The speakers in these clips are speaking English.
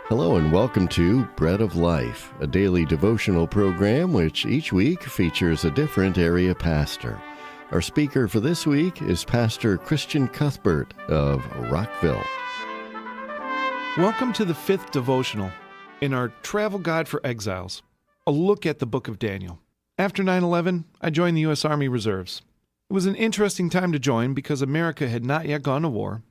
Hello and welcome to Bread of Life, a daily devotional program which each week features a different area pastor. Our speaker for this week is Pastor Christian Cuthbert of Rockville. Welcome to the fifth devotional in our Travel Guide for Exiles, a look at the book of Daniel. After 9/11, I joined the U.S. Army Reserves. It was an interesting time to join because America had not yet gone to war,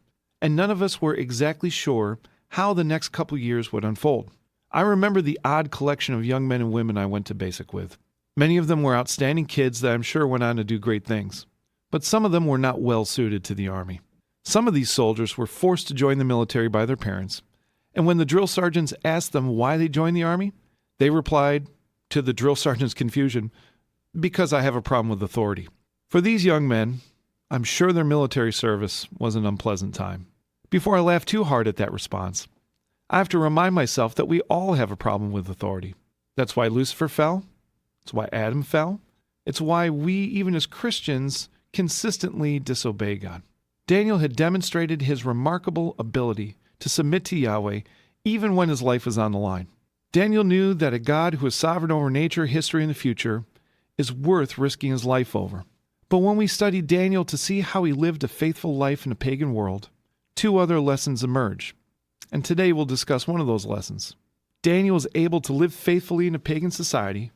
and none of us were exactly sure how the next couple years would unfold. I remember the odd collection of young men and women I went to basic with. Many of them were outstanding kids that I'm sure went on to do great things, but some of them were not well suited to the Army. Some of these soldiers were forced to join the military by their parents, and when the drill sergeants asked them why they joined the Army, they replied, to the drill sergeant's confusion, "Because I have a problem with authority." For these young men, I'm sure their military service was an unpleasant time. Before I laugh too hard at that response, I have to remind myself that we all have a problem with authority. That's why Lucifer fell. It's why Adam fell. It's why we, even as Christians, consistently disobey God. Daniel had demonstrated his remarkable ability to submit to Yahweh even when his life was on the line. Daniel knew that a God who is sovereign over nature, history, and the future is worth risking his life over. But when we study Daniel to see how he lived a faithful life in a pagan world, two other lessons emerge. And today we'll discuss one of those lessons. Daniel was able to live faithfully in a pagan society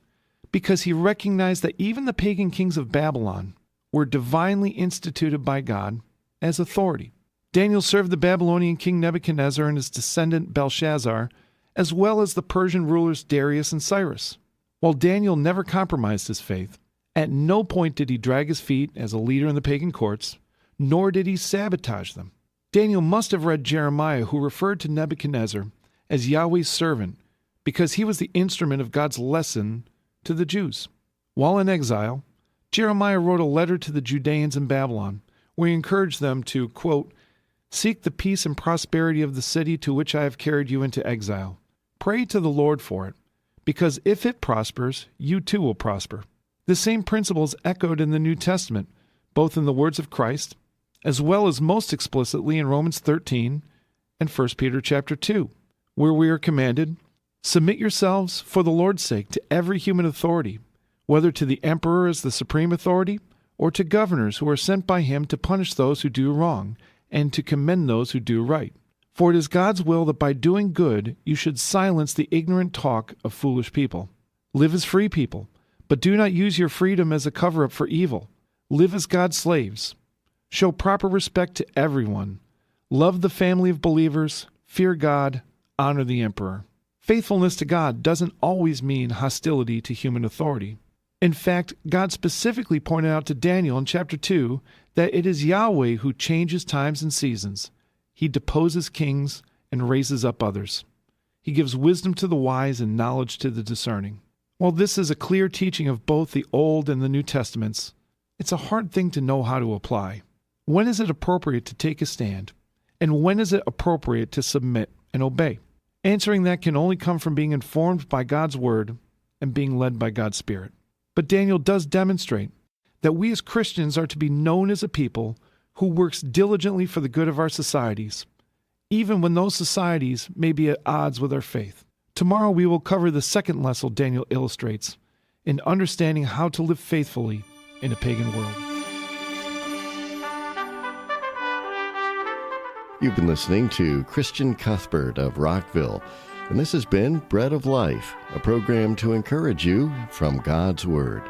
because he recognized that even the pagan kings of Babylon were divinely instituted by God as authority. Daniel served the Babylonian king Nebuchadnezzar and his descendant Belshazzar, as well as the Persian rulers Darius and Cyrus. While Daniel never compromised his faith, at no point did he drag his feet as a leader in the pagan courts, nor did he sabotage them. Daniel must have read Jeremiah, who referred to Nebuchadnezzar as Yahweh's servant because he was the instrument of God's lesson to the Jews. While in exile, Jeremiah wrote a letter to the Judeans in Babylon where he encouraged them to, quote, "Seek the peace and prosperity of the city to which I have carried you into exile. Pray to the Lord for it, because if it prospers, you too will prosper." The same principle is echoed in the New Testament, both in the words of Christ as well as most explicitly in Romans 13 and 1 Peter chapter 2, where we are commanded, "Submit yourselves for the Lord's sake to every human authority, whether to the emperor as the supreme authority, or to governors who are sent by him to punish those who do wrong and to commend those who do right. For it is God's will that by doing good you should silence the ignorant talk of foolish people. Live as free people, but do not use your freedom as a cover-up for evil. Live as God's slaves. Show proper respect to everyone. Love the family of believers. Fear God. Honor the emperor." Faithfulness to God doesn't always mean hostility to human authority. In fact, God specifically pointed out to Daniel in chapter 2 that it is Yahweh who changes times and seasons. He deposes kings and raises up others. He gives wisdom to the wise and knowledge to the discerning. While this is a clear teaching of both the Old and the New Testaments, it's a hard thing to know how to apply. When is it appropriate to take a stand? And when is it appropriate to submit and obey? Answering that can only come from being informed by God's Word and being led by God's Spirit. But Daniel does demonstrate that we as Christians are to be known as a people who works diligently for the good of our societies, even when those societies may be at odds with our faith. Tomorrow we will cover the second lesson Daniel illustrates in understanding how to live faithfully in a pagan world. You've been listening to Christian Cuthbert of Rockville, and this has been Bread of Life, a program to encourage you from God's Word.